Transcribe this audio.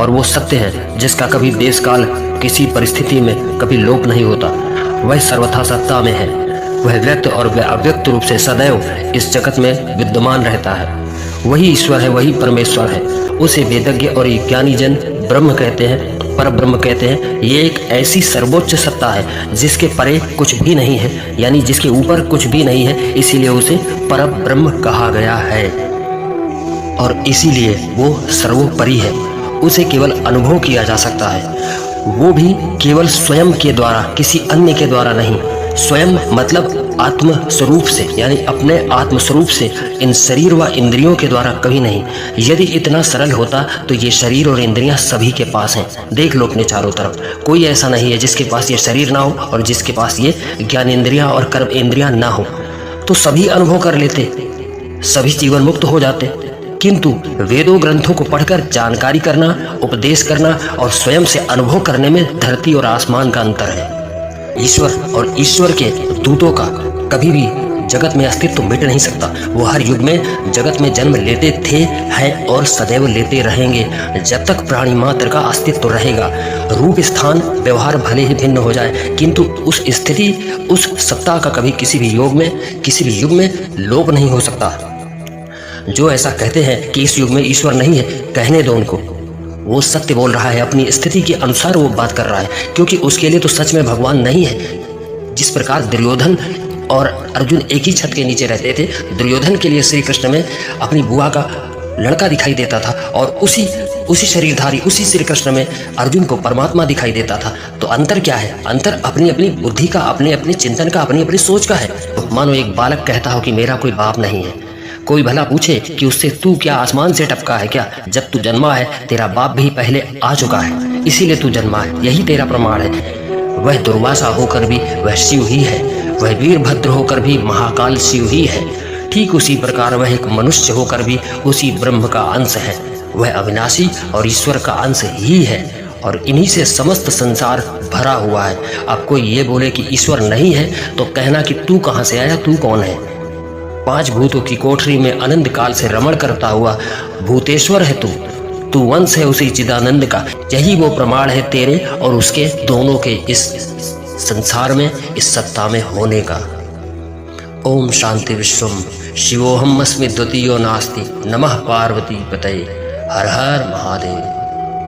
और वो सत्य है जिसका कभी देश काल किसी परिस्थिति में कभी लोप नहीं होता। वह सर्वथा सत्ता में है। वह व्यक्त और अव्यक्त रूप से सदैव इस जगत में विद्यमान रहता है। वही ईश्वर है, वही परमेश्वर है। उसे वेदज्ञ और ज्ञानी जन ब्रह्म कहते हैं, पर ब्रह्म कहते हैं। ये एक ऐसी सर्वोच्च सत्ता है जिसके परे कुछ भी नहीं है, यानी जिसके ऊपर कुछ भी नहीं है, इसीलिए उसे पर ब्रह्म कहा गया है और इसीलिए वो सर्वोपरि है। उसे केवल अनुभव किया जा सकता है, वो भी केवल स्वयं के द्वारा, किसी अन्य के द्वारा नहीं। स्वयं मतलब आत्म स्वरूप से, यानी अपने आत्म स्वरूप से, इन शरीर व इंद्रियों के द्वारा कभी नहीं। यदि इतना सरल होता तो ये शरीर और इंद्रियां सभी के पास हैं। देख लो अपने चारों तरफ, कोई ऐसा नहीं है जिसके पास ये शरीर ना हो और जिसके पास ये ज्ञान इंद्रियां और कर्म इंद्रियां ना हो। तो सभी अनुभव कर लेते, सभी जीवन मुक्त हो जाते। किंतु वेदों ग्रंथों को पढ़कर जानकारी करना, उपदेश करना और स्वयं से अनुभव करने में धरती और आसमान का अंतर है। ईश्वर और ईश्वर के दूतों का कभी भी जगत में अस्तित्व मिट नहीं सकता। वो हर युग में जगत में जन्म लेते थे, हैं और सदैव लेते रहेंगे जब तक प्राणी मात्र का अस्तित्व रहेगा। रूप, स्थान, व्यवहार भले ही भिन्न हो जाए, किंतु उस स्थिति, उस सत्ता का कभी किसी भी योग में, किसी भी युग में लोप नहीं हो सकता। जो ऐसा कहते हैं कि इस युग में ईश्वर नहीं है, कहने दो उनको। वो सत्य बोल रहा है, अपनी स्थिति के अनुसार वो बात कर रहा है, क्योंकि उसके लिए तो सच में भगवान नहीं है। जिस प्रकार दुर्योधन और अर्जुन एक ही छत के नीचे रहते थे, दुर्योधन के लिए श्री कृष्ण में अपनी बुआ का लड़का दिखाई देता था और उसी शरीरधारी, उसी श्री कृष्ण में अर्जुन को परमात्मा दिखाई देता था। तो अंतर क्या है? अंतर अपनी अपनी बुद्धि का, अपने अपने चिंतन का, अपनी अपनी सोच का है। मानो एक बालक कहता हो कि मेरा कोई बाप नहीं है। कोई भला पूछे कि उससे तू क्या आसमान से टपका है क्या? जब तू जन्मा है तेरा बाप भी पहले आ चुका है, इसीलिए तू जन्मा है। यही तेरा प्रमाण है। वह दुर्वासा होकर भी वह शिव ही है, वह वीरभद्र होकर भी महाकाल शिव ही है। ठीक उसी प्रकार वह एक मनुष्य होकर भी उसी ब्रह्म का अंश है। वह अविनाशी और ईश्वर का अंश ही है और इन्हीं से समस्त संसार भरा हुआ है। अब कोई ये बोले कि ईश्वर नहीं है तो कहना कि तू कहाँ से आया, तू कौन है? 5 भूतों की कोठरी में अनंत काल से रमण करता हुआ भूतेश्वर है तू वंश है उसी चिदानंद का। यही वो प्रमाण है तेरे और उसके दोनों के इस संसार में, इस सत्ता में होने का। ओम शांति विश्वम शिवोहम अस्मि द्वितीयो नास्ति। नमः पार्वती पतये। हर हर महादेव।